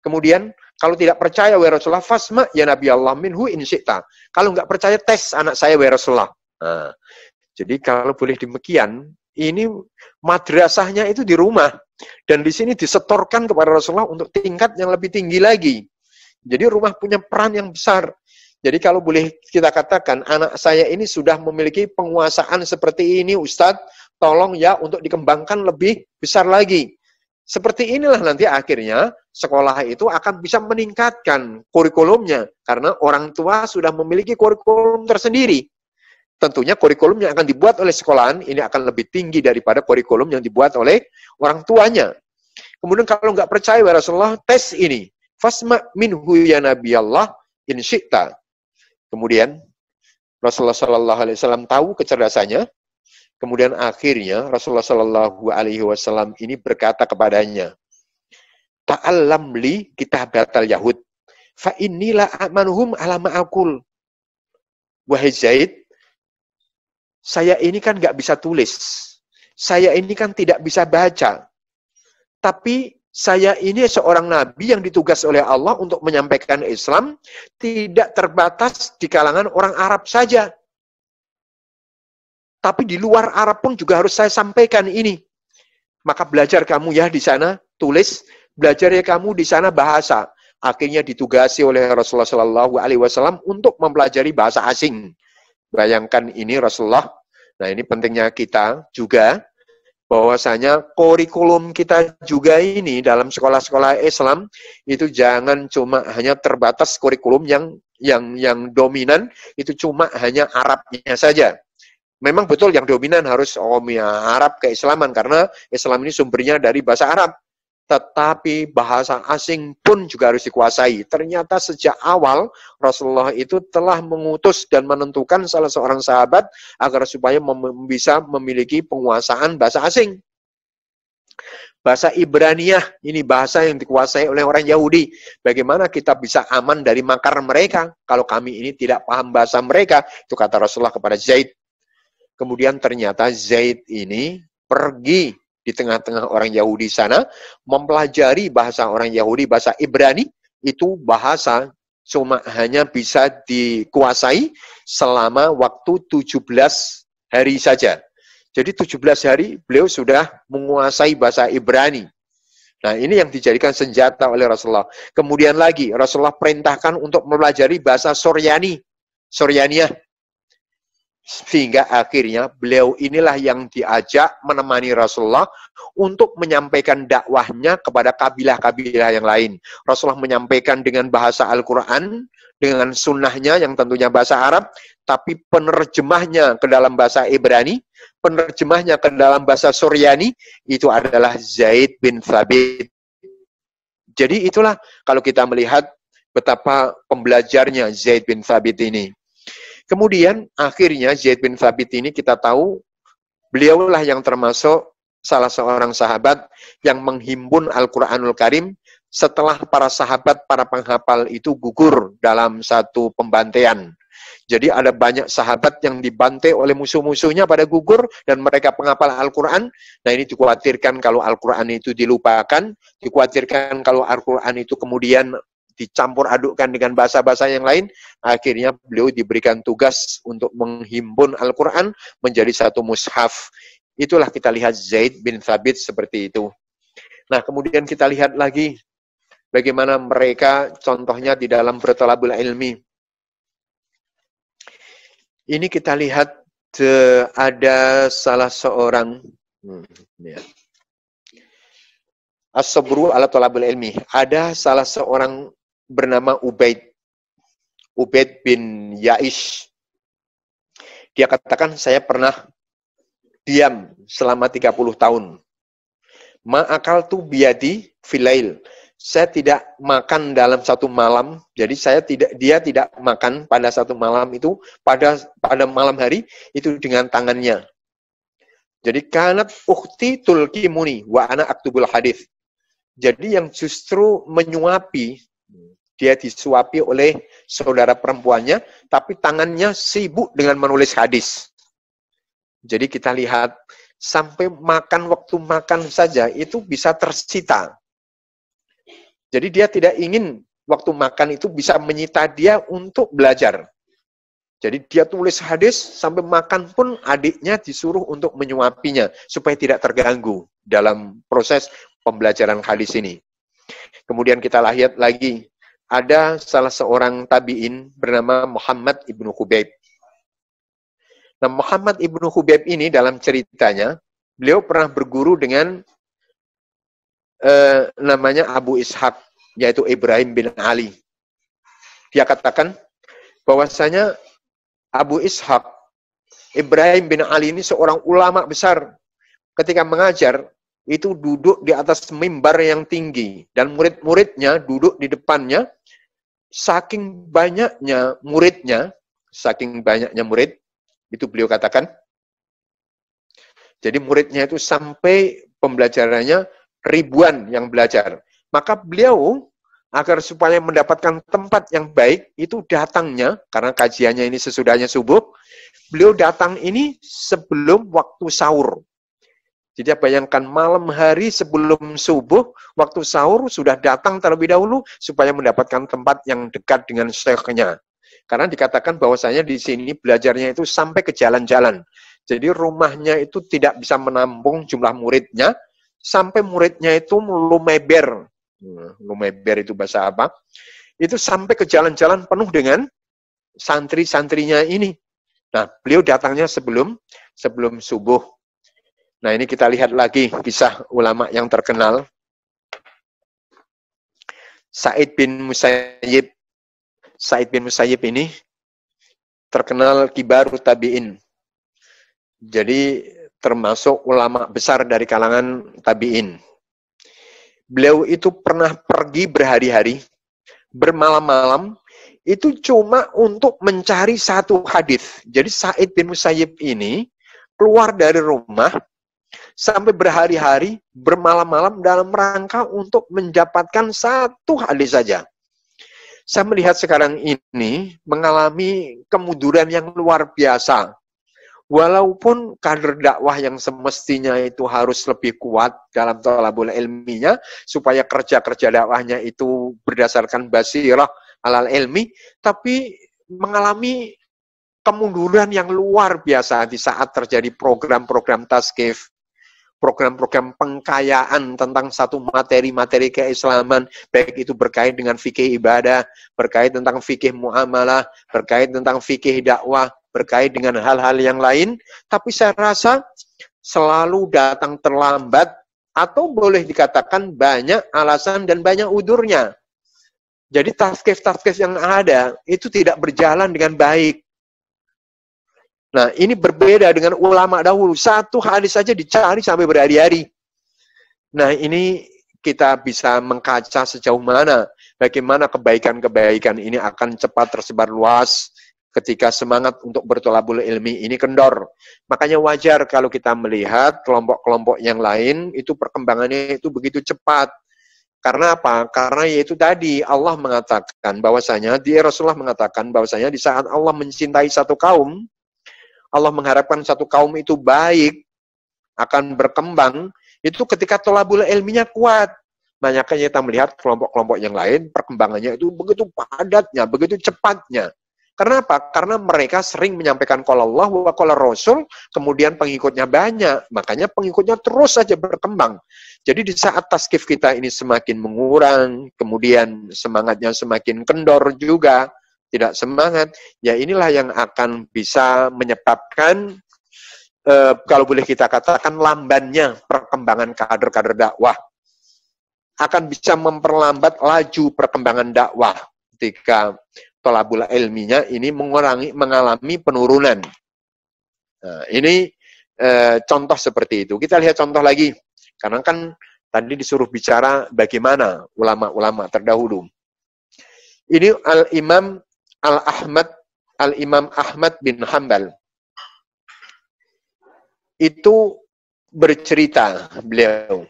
Kemudian, kalau tidak percaya, wahai Rasulullah, fasma ya Nabi Allah minhu in syi'ta. Kalau nggak percaya, tes anak saya, wahai Rasulullah. Nah, jadi kalau boleh demikian, ini madrasahnya itu di rumah. Dan di sini disetorkan kepada Rasulullah untuk tingkat yang lebih tinggi lagi. Jadi rumah punya peran yang besar. Jadi kalau boleh kita katakan, anak saya ini sudah memiliki penguasaan seperti ini, Ustadz, tolong ya untuk dikembangkan lebih besar lagi. Seperti inilah nanti akhirnya sekolah itu akan bisa meningkatkan kurikulumnya. Karena orang tua sudah memiliki kurikulum tersendiri. Tentunya kurikulum yang akan dibuat oleh sekolahan ini akan lebih tinggi daripada kurikulum yang dibuat oleh orang tuanya. Kemudian kalau nggak percaya, Rasulullah, tes ini. Fasma minhu ya Nabi Allah in syi'ta. Kemudian Rasulullah Shallallahu Alaihi Wasallam tahu kecerdasannya. Kemudian akhirnya Rasulullah Shallallahu Alaihi Wasallam ini berkata kepadanya, "Ta'allam li kitabatal Yahud, fa inilah amanuhum ala ma'akul." Wahai Zaid, saya ini kan nggak bisa tulis, saya ini kan tidak bisa baca. Tapi saya ini seorang nabi yang ditugas oleh Allah untuk menyampaikan Islam, tidak terbatas di kalangan orang Arab saja. Tapi di luar Arab pun juga harus saya sampaikan ini. Maka belajar kamu ya di sana, tulis, belajar ya kamu di sana bahasa. Akhirnya ditugasi oleh Rasulullah SAW untuk mempelajari bahasa asing. Bayangkan ini Rasulullah. Nah, ini pentingnya kita juga, bahwasanya kurikulum kita juga ini dalam sekolah-sekolah Islam itu jangan cuma hanya terbatas kurikulum yang dominan itu cuma hanya Arabnya saja. Memang betul yang dominan harus Arab keislaman karena Islam ini sumbernya dari bahasa Arab. Tetapi bahasa asing pun juga harus dikuasai. Ternyata sejak awal Rasulullah itu telah mengutus dan menentukan salah seorang sahabat agar supaya bisa memiliki penguasaan bahasa asing. Bahasa Ibraniyah, ini bahasa yang dikuasai oleh orang Yahudi. Bagaimana kita bisa aman dari makar mereka kalau kami ini tidak paham bahasa mereka? Itu kata Rasulullah kepada Zaid. Kemudian ternyata Zaid ini pergi di tengah-tengah orang Yahudi sana, mempelajari bahasa orang Yahudi, bahasa Ibrani, itu bahasa cuma hanya bisa dikuasai selama waktu 17 hari saja. Jadi 17 hari beliau sudah menguasai bahasa Ibrani. Nah, ini yang dijadikan senjata oleh Rasulullah. Kemudian lagi, Rasulullah perintahkan untuk mempelajari bahasa Suryaniyah. Sehingga akhirnya beliau inilah yang diajak menemani Rasulullah untuk menyampaikan dakwahnya kepada kabilah-kabilah yang lain. Rasulullah menyampaikan dengan bahasa Al-Quran, dengan sunnahnya yang tentunya bahasa Arab, tapi penerjemahnya ke dalam bahasa Ibrani, penerjemahnya ke dalam bahasa Suryani, itu adalah Zaid bin Thabit. Jadi itulah kalau kita melihat betapa pembelajarnya Zaid bin Thabit ini. Kemudian akhirnya Zaid bin Thabit ini kita tahu beliaulah yang termasuk salah seorang sahabat yang menghimpun Al-Quranul Karim setelah para sahabat, para penghafal itu gugur dalam satu pembantaian. Jadi ada banyak sahabat yang dibantai oleh musuh-musuhnya pada gugur dan mereka penghafal Al-Quran. Nah, ini dikhawatirkan kalau Al-Quran itu dilupakan, dikhawatirkan kalau Al-Quran itu kemudian dicampur adukkan dengan bahasa-bahasa yang lain. Akhirnya beliau diberikan tugas untuk menghimpun Al-Quran menjadi satu mushaf. Itulah kita lihat Zaid bin Thabit seperti itu. Nah, kemudian kita lihat lagi bagaimana mereka contohnya di dalam berthalabul ilmi. Ini kita lihat ada salah seorang as-sabru ala thalabul ilmi. Ada salah seorang bernama Ubaid bin Yaish. Dia katakan, saya pernah diam selama 30 tahun. Ma'akaltu biyadi filail. Saya tidak makan dalam satu malam. Jadi dia tidak makan pada satu malam itu, pada malam hari itu dengan tangannya. Jadi kanat ukhti tulkimuni wa ana aktubul hadis. Jadi yang justru menyuapi, dia disuapi oleh saudara perempuannya, tapi tangannya sibuk dengan menulis hadis. Jadi kita lihat, sampai waktu makan saja, itu bisa tersita. Jadi dia tidak ingin waktu makan itu bisa menyita dia untuk belajar. Jadi dia tulis hadis, sampai makan pun adiknya disuruh untuk menyuapinya, supaya tidak terganggu dalam proses pembelajaran hadis ini. Kemudian kita lihat lagi, ada salah seorang tabi'in bernama Muhammad ibnu Khubayb. Nah, Muhammad ibnu Khubayb ini dalam ceritanya, beliau pernah berguru dengan namanya Abu Ishaq, yaitu Ibrahim bin Ali. Dia katakan bahwasanya Abu Ishaq, Ibrahim bin Ali ini seorang ulama besar. Ketika mengajar, itu duduk di atas mimbar yang tinggi, dan murid-muridnya duduk di depannya. Saking banyaknya murid, itu beliau katakan, jadi muridnya itu sampai pembelajarannya ribuan yang belajar. Maka beliau, agar supaya mendapatkan tempat yang baik, itu datangnya, karena kajiannya ini sesudahnya subuh, beliau datang ini sebelum waktu sahur. Jadi bayangkan malam hari sebelum subuh, waktu sahur sudah datang terlebih dahulu supaya mendapatkan tempat yang dekat dengan syekhnya. Karena dikatakan bahwasanya di sini belajarnya itu sampai ke jalan-jalan. Jadi rumahnya itu tidak bisa menampung jumlah muridnya, sampai muridnya itu lumeber. Lumeber itu bahasa apa? Itu sampai ke jalan-jalan penuh dengan santri-santrinya ini. Nah, beliau datangnya sebelum subuh. Nah, ini kita lihat lagi kisah ulama yang terkenal. Sa'id bin Musayyib. Sa'id bin Musayyib ini terkenal kibaru tabi'in. Jadi termasuk ulama besar dari kalangan tabi'in. Beliau itu pernah pergi berhari-hari, bermalam-malam, itu cuma untuk mencari satu hadis. Jadi Sa'id bin Musayyib ini keluar dari rumah, sampai berhari-hari, bermalam-malam dalam rangka untuk mendapatkan satu hadis saja. Saya melihat sekarang ini mengalami kemunduran yang luar biasa. Walaupun kader dakwah yang semestinya itu harus lebih kuat dalam thalabul ilminya, supaya kerja-kerja dakwahnya itu berdasarkan basirah alal ilmi, tapi mengalami kemunduran yang luar biasa di saat terjadi program-program tazkif, program-program pengkayaan tentang satu materi-materi keislaman, baik itu berkait dengan fikih ibadah, berkait tentang fikih muamalah, berkait tentang fikih dakwah, berkait dengan hal-hal yang lain, tapi saya rasa selalu datang terlambat, atau boleh dikatakan banyak alasan dan banyak udurnya. Jadi tazkif-tazkif yang ada, itu tidak berjalan dengan baik. Nah, ini berbeda dengan ulama dahulu. Satu hadis saja dicari sampai berhari-hari. Nah, ini kita bisa mengkaca sejauh mana, bagaimana kebaikan-kebaikan ini akan cepat tersebar luas ketika semangat untuk berthalabul ilmi ini kendor. Makanya wajar kalau kita melihat kelompok-kelompok yang lain, itu perkembangannya itu begitu cepat. Karena apa? Karena yaitu tadi, Allah mengatakan bahwasanya, Rasulullah mengatakan bahwasanya di saat Allah mencintai satu kaum, Allah mengharapkan satu kaum itu baik, akan berkembang, itu ketika thalabul ilminya kuat. Makanya kita melihat kelompok-kelompok yang lain, perkembangannya itu begitu padatnya, begitu cepatnya. Karena apa? Karena mereka sering menyampaikan qala Allah wa qala Rasul, kemudian pengikutnya banyak. Makanya pengikutnya terus saja berkembang. Jadi di saat tazkif kita ini semakin mengurang, kemudian semangatnya semakin kendor juga, tidak semangat, ya inilah yang akan bisa menyebabkan, kalau boleh kita katakan, lambannya perkembangan kader-kader dakwah. Akan bisa memperlambat laju perkembangan dakwah ketika thalabul ilminya ini mengalami penurunan. Nah, ini contoh seperti itu. Kita lihat contoh lagi, karena kan tadi disuruh bicara bagaimana ulama-ulama terdahulu. Ini Al-Imam Ahmad bin Hanbal itu bercerita, beliau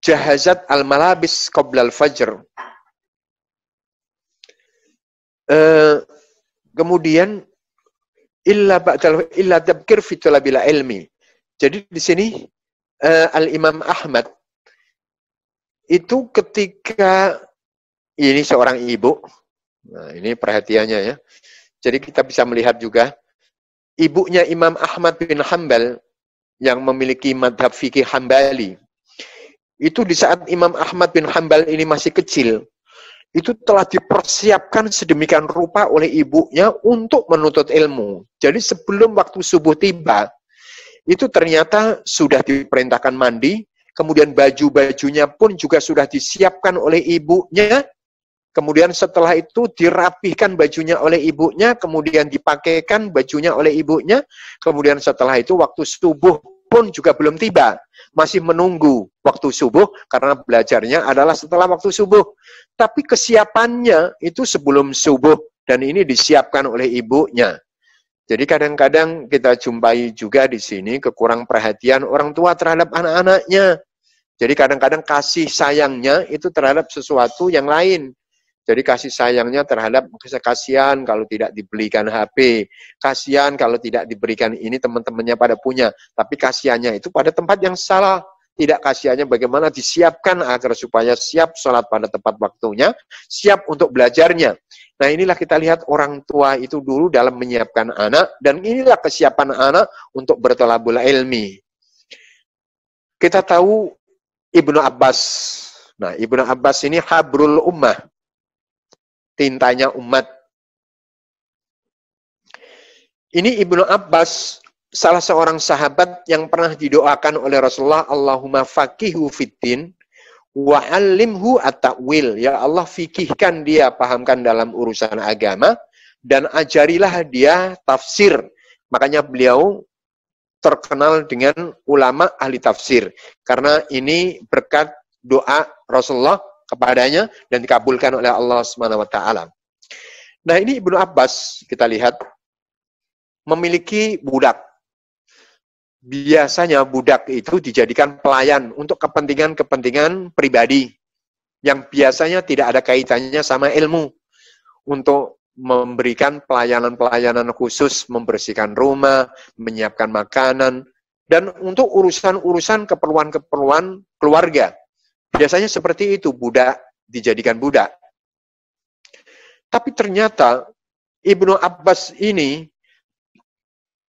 jahazat al-malabis qabla al-fajr. Kemudian illa tabkir fi talabil ilmi. Jadi di sini Al-Imam Ahmad itu ketika ini seorang ibu. Nah, ini perhatiannya ya. Jadi kita bisa melihat juga ibunya Imam Ahmad bin Hanbal yang memiliki madhab fikih Hambali. Itu di saat Imam Ahmad bin Hanbal ini masih kecil, itu telah dipersiapkan sedemikian rupa oleh ibunya untuk menuntut ilmu. Jadi sebelum waktu subuh tiba, itu ternyata sudah diperintahkan mandi, kemudian baju-bajunya pun juga sudah disiapkan oleh ibunya. Kemudian setelah itu dirapihkan bajunya oleh ibunya, kemudian dipakaikan bajunya oleh ibunya, kemudian setelah itu waktu subuh pun juga belum tiba. Masih menunggu waktu subuh, karena belajarnya adalah setelah waktu subuh. Tapi kesiapannya itu sebelum subuh, dan ini disiapkan oleh ibunya. Jadi kadang-kadang kita jumpai juga di sini kekurang perhatian orang tua terhadap anak-anaknya. Jadi kadang-kadang kasih sayangnya itu terhadap sesuatu yang lain. Jadi kasih sayangnya terhadap kasihan kalau tidak dibelikan HP, kasihan kalau tidak diberikan ini teman-temannya pada punya, tapi kasihannya itu pada tempat yang salah. Tidak kasihannya bagaimana disiapkan agar supaya siap sholat pada tepat waktunya, siap untuk belajarnya. Nah inilah kita lihat orang tua itu dulu dalam menyiapkan anak, dan inilah kesiapan anak untuk bertolabul ilmi. Kita tahu Ibnu Abbas. Nah Ibnu Abbas ini habrul ummah, tintanya umat. Ini Ibnu Abbas, salah seorang sahabat yang pernah didoakan oleh Rasulullah, Allahumma faqihu fiddin wa 'allimhu at-ta'wil. Ya Allah, fikihkan dia, pahamkan dalam urusan agama, dan ajarilah dia tafsir. Makanya beliau terkenal dengan ulama ahli tafsir. Karena ini berkat doa Rasulullah kepadanya dan dikabulkan oleh Allah SWT. Nah ini Ibnu Abbas, kita lihat, memiliki budak. Biasanya budak itu dijadikan pelayan untuk kepentingan-kepentingan pribadi yang biasanya tidak ada kaitannya sama ilmu. Untuk memberikan pelayanan-pelayanan khusus, membersihkan rumah, menyiapkan makanan, dan untuk urusan-urusan keperluan-keperluan keluarga. Biasanya seperti itu, budak dijadikan budak. Tapi ternyata Ibnu Abbas ini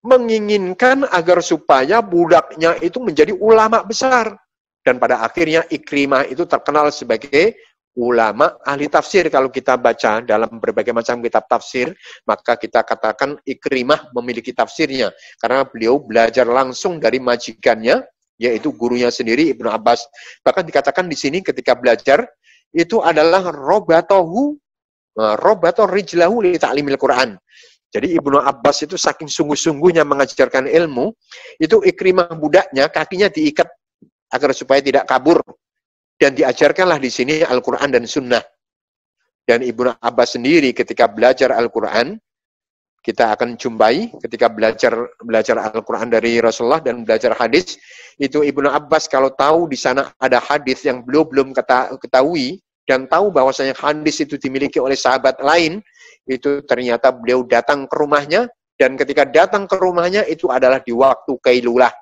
menginginkan agar supaya budaknya itu menjadi ulama besar. Dan pada akhirnya Ikrimah itu terkenal sebagai ulama ahli tafsir. Kalau kita baca dalam berbagai macam kitab tafsir, maka kita katakan Ikrimah memiliki tafsirnya. Karena beliau belajar langsung dari majikannya, yaitu gurunya sendiri Ibnu Abbas. Bahkan dikatakan di sini ketika belajar, itu adalah robatoh rijlahu li ta'limil Quran. Jadi Ibnu Abbas itu saking sungguh-sungguhnya mengajarkan ilmu, itu Ikrimah budaknya, kakinya diikat agar supaya tidak kabur. Dan diajarkanlah di sini Al-Quran dan Sunnah. Dan Ibnu Abbas sendiri ketika belajar Al-Quran, kita akan jumpai ketika belajar Al-Quran dari Rasulullah dan belajar hadis, itu Ibnu Abbas kalau tahu di sana ada hadis yang belum ketahui, dan tahu bahwasanya hadis itu dimiliki oleh sahabat lain, itu ternyata beliau datang ke rumahnya, dan ketika datang ke rumahnya itu adalah di waktu Qailulah.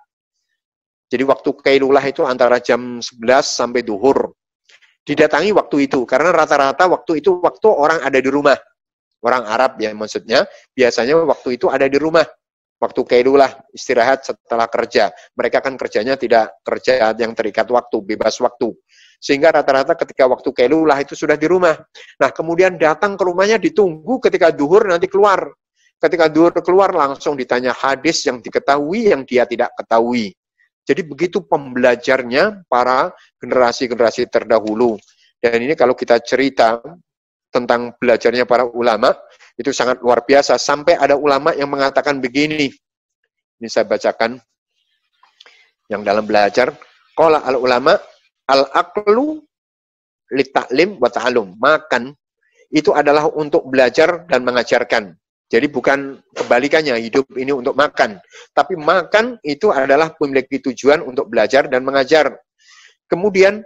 Jadi waktu Qailulah itu antara jam 11 sampai duhur. Didatangi waktu itu, karena rata-rata waktu itu waktu orang ada di rumah. Orang Arab ya maksudnya, biasanya waktu itu ada di rumah. Waktu Qailulah, istirahat setelah kerja. Mereka kan kerjanya tidak kerja yang terikat waktu, bebas waktu. Sehingga rata-rata ketika waktu Qailulah itu sudah di rumah. Nah, kemudian datang ke rumahnya, ditunggu ketika duhur nanti keluar. Ketika duhur keluar, langsung ditanya hadis yang diketahui, yang dia tidak ketahui. Jadi begitu pembelajarnya para generasi-generasi terdahulu. Dan ini kalau kita cerita tentang belajarnya para ulama, itu sangat luar biasa. Sampai ada ulama yang mengatakan begini. Ini saya bacakan. Yang dalam belajar. Qala al-ulama, al-aqlu li-ta'lim wa ta'alum. Makan itu adalah untuk belajar dan mengajarkan. Jadi bukan kebalikannya, hidup ini untuk makan. Tapi makan itu adalah memiliki tujuan untuk belajar dan mengajar. Kemudian,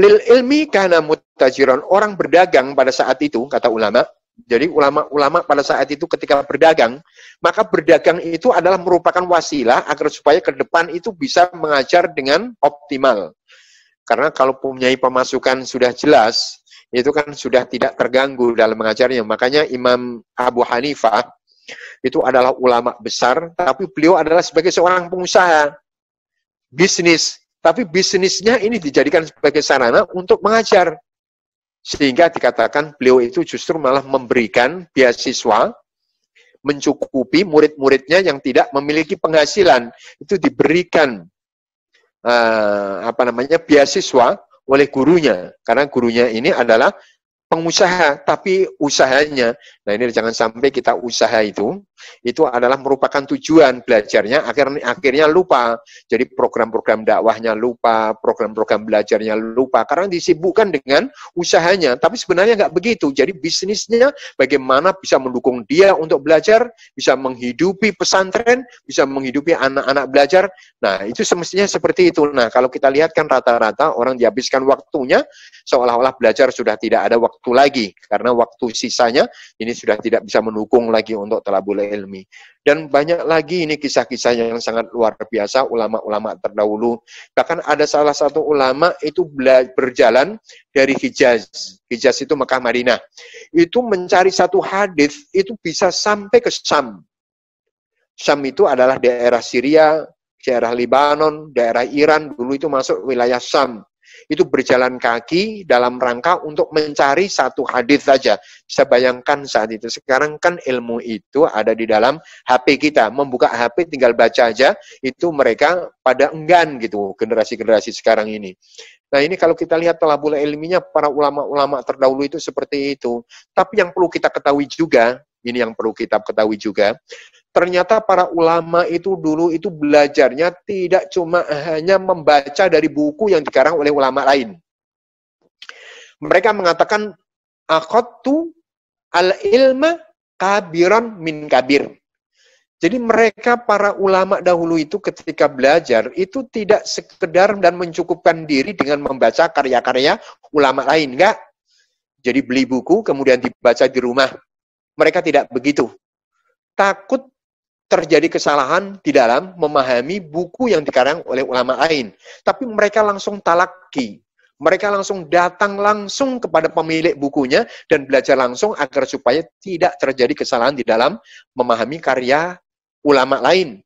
lil ilmi kana mutajiran. Orang berdagang pada saat itu, kata ulama. Jadi ulama-ulama pada saat itu ketika berdagang, maka berdagang itu adalah merupakan wasilah agar supaya ke depan itu bisa mengajar dengan optimal. Karena kalau punya pemasukan sudah jelas, itu kan sudah tidak terganggu dalam mengajarnya. Makanya Imam Abu Hanifah itu adalah ulama besar, tapi beliau adalah sebagai seorang pengusaha bisnis. Tapi bisnisnya ini dijadikan sebagai sarana untuk mengajar. Sehingga dikatakan beliau itu justru malah memberikan beasiswa, mencukupi murid-muridnya yang tidak memiliki penghasilan. Itu diberikan beasiswa oleh gurunya. Karena gurunya ini adalah pengusaha, tapi usahanya, nah ini jangan sampai kita usaha itu itu adalah merupakan tujuan belajarnya, akhirnya lupa. Jadi program-program dakwahnya lupa, program-program belajarnya lupa, karena disibukkan dengan usahanya. Tapi sebenarnya nggak begitu. Jadi bisnisnya bagaimana bisa mendukung dia untuk belajar, bisa menghidupi pesantren, bisa menghidupi anak-anak belajar. Nah, itu semestinya seperti itu. Nah, kalau kita lihat kan rata-rata orang dihabiskan waktunya seolah-olah belajar sudah tidak ada waktu lagi, karena waktu sisanya ini sudah tidak bisa mendukung lagi untuk talabul ilmi. Dan banyak lagi ini kisah-kisah yang sangat luar biasa ulama-ulama terdahulu. Bahkan ada salah satu ulama itu berjalan dari Hijaz. Hijaz itu Mekah Madinah. Itu mencari satu hadis itu bisa sampai ke Syam. Syam itu adalah daerah Syria, daerah Libanon, daerah Iran, dulu itu masuk wilayah Syam. Itu berjalan kaki dalam rangka untuk mencari satu hadis saja. Bisa bayangkan saat itu. Sekarang kan ilmu itu ada di dalam HP kita. Membuka HP tinggal baca aja, itu mereka pada enggan gitu, generasi-generasi sekarang ini. Nah, ini kalau kita lihat talabul ilminya para ulama-ulama terdahulu itu seperti itu. Tapi yang perlu kita ketahui juga, ini yang perlu kita ketahui juga, ternyata para ulama itu dulu itu belajarnya tidak cuma hanya membaca dari buku yang dikarang oleh ulama lain. Mereka mengatakan, akhadtu al-ilma kabiran min kabir. Jadi mereka para ulama dahulu itu ketika belajar itu tidak sekedar dan mencukupkan diri dengan membaca karya-karya ulama lain, enggak. Jadi beli buku kemudian dibaca di rumah. Mereka tidak begitu. Takut terjadi kesalahan di dalam memahami buku yang dikarang oleh ulama lain. Tapi mereka langsung talaki. Mereka langsung datang langsung kepada pemilik bukunya dan belajar langsung agar supaya tidak terjadi kesalahan di dalam memahami karya ulama lain.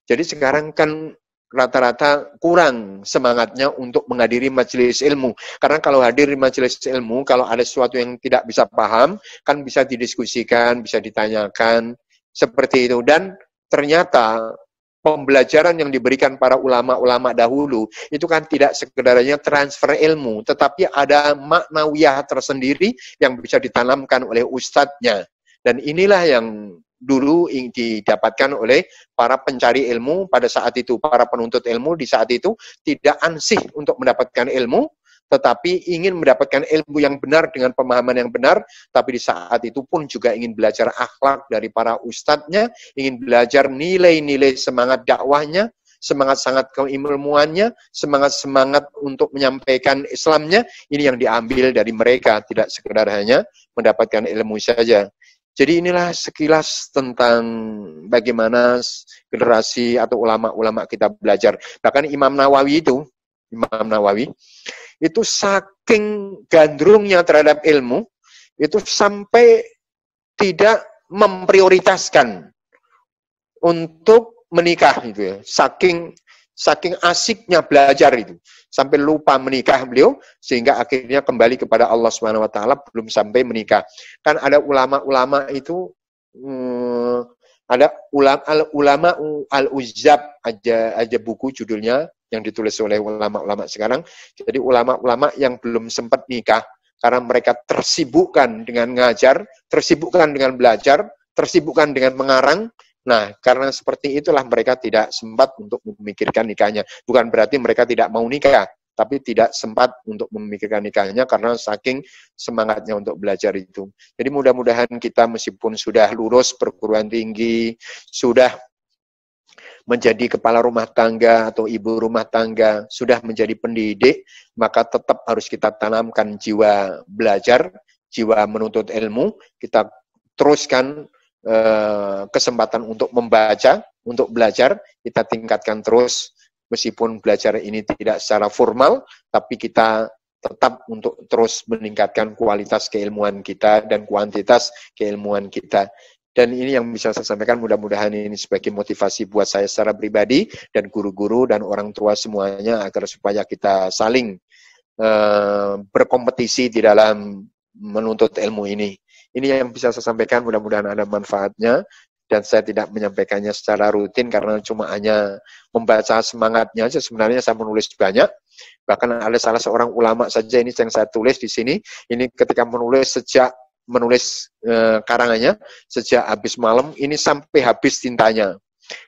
Jadi sekarang kan rata-rata kurang semangatnya untuk menghadiri majelis ilmu. Karena kalau hadir di majelis ilmu, kalau ada sesuatu yang tidak bisa paham, kan bisa didiskusikan, bisa ditanyakan, seperti itu. Dan ternyata pembelajaran yang diberikan para ulama-ulama dahulu itu kan tidak sekedarnya transfer ilmu, tetapi ada maknawiyah tersendiri yang bisa ditanamkan oleh ustadznya. Dan inilah yang dulu didapatkan oleh para pencari ilmu pada saat itu, para penuntut ilmu di saat itu tidak ansih untuk mendapatkan ilmu, tetapi ingin mendapatkan ilmu yang benar dengan pemahaman yang benar, tapi di saat itu pun juga ingin belajar akhlak dari para ustadznya, ingin belajar nilai-nilai semangat dakwahnya, semangat-semangat keilmuannya, semangat-semangat untuk menyampaikan Islamnya, ini yang diambil dari mereka, tidak sekedar hanya mendapatkan ilmu saja. Jadi inilah sekilas tentang bagaimana generasi atau ulama-ulama kita belajar. Bahkan Imam Nawawi itu saking gandrungnya terhadap ilmu, itu sampai tidak memprioritaskan untuk menikah gitu ya. Saking asiknya belajar itu, sampai lupa menikah beliau, sehingga akhirnya kembali kepada Allah Subhanahu wa taala belum sampai menikah. Kan ada ulama-ulama itu ada ulama al-Uzzab aja buku judulnya yang ditulis oleh ulama-ulama sekarang. Jadi ulama-ulama yang belum sempat nikah karena mereka tersibukkan dengan ngajar, tersibukkan dengan belajar, tersibukkan dengan mengarang. Nah, karena seperti itulah mereka tidak sempat untuk memikirkan nikahnya. Bukan berarti mereka tidak mau nikah, tapi tidak sempat untuk memikirkan nikahnya karena saking semangatnya untuk belajar itu. Jadi mudah-mudahan kita meskipun sudah lulus perguruan tinggi, sudah menjadi kepala rumah tangga atau ibu rumah tangga, sudah menjadi pendidik, maka tetap harus kita tanamkan jiwa belajar, jiwa menuntut ilmu, kita teruskan kesempatan untuk membaca, untuk belajar, kita tingkatkan terus, meskipun belajar ini tidak secara formal, tapi kita tetap untuk terus meningkatkan kualitas keilmuan kita dan kuantitas keilmuan kita. Dan ini yang bisa saya sampaikan, mudah-mudahan ini sebagai motivasi buat saya secara pribadi dan guru-guru dan orang tua semuanya agar supaya kita saling berkompetisi di dalam menuntut ilmu ini. Ini yang bisa saya sampaikan, mudah-mudahan ada manfaatnya, dan saya tidak menyampaikannya secara rutin karena cuma hanya membaca semangatnya aja. Sebenarnya saya menulis banyak, bahkan ada salah seorang ulama saja ini yang saya tulis di sini, ini ketika menulis sejak menulis karangannya sejak habis malam ini sampai habis tintanya.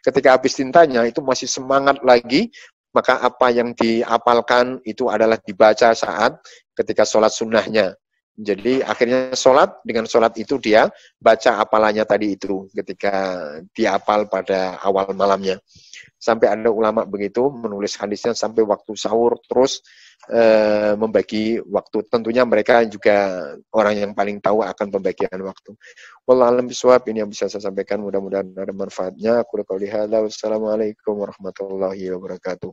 Ketika habis tintanya itu masih semangat lagi, maka apa yang diapalkan itu adalah dibaca saat ketika sholat sunnahnya. Jadi akhirnya sholat, dengan sholat itu dia baca apalannya tadi itu ketika diapal pada awal malamnya. Sampai ada ulama begitu menulis hadisnya sampai waktu sahur, terus membagi waktu. Tentunya mereka juga orang yang paling tahu akan pembagian waktu. Wallahu a'lam bishawab, ini yang bisa saya sampaikan, mudah-mudahan ada manfaatnya. Aku qouli hadza, wassalamualaikum warahmatullahi wabarakatuh.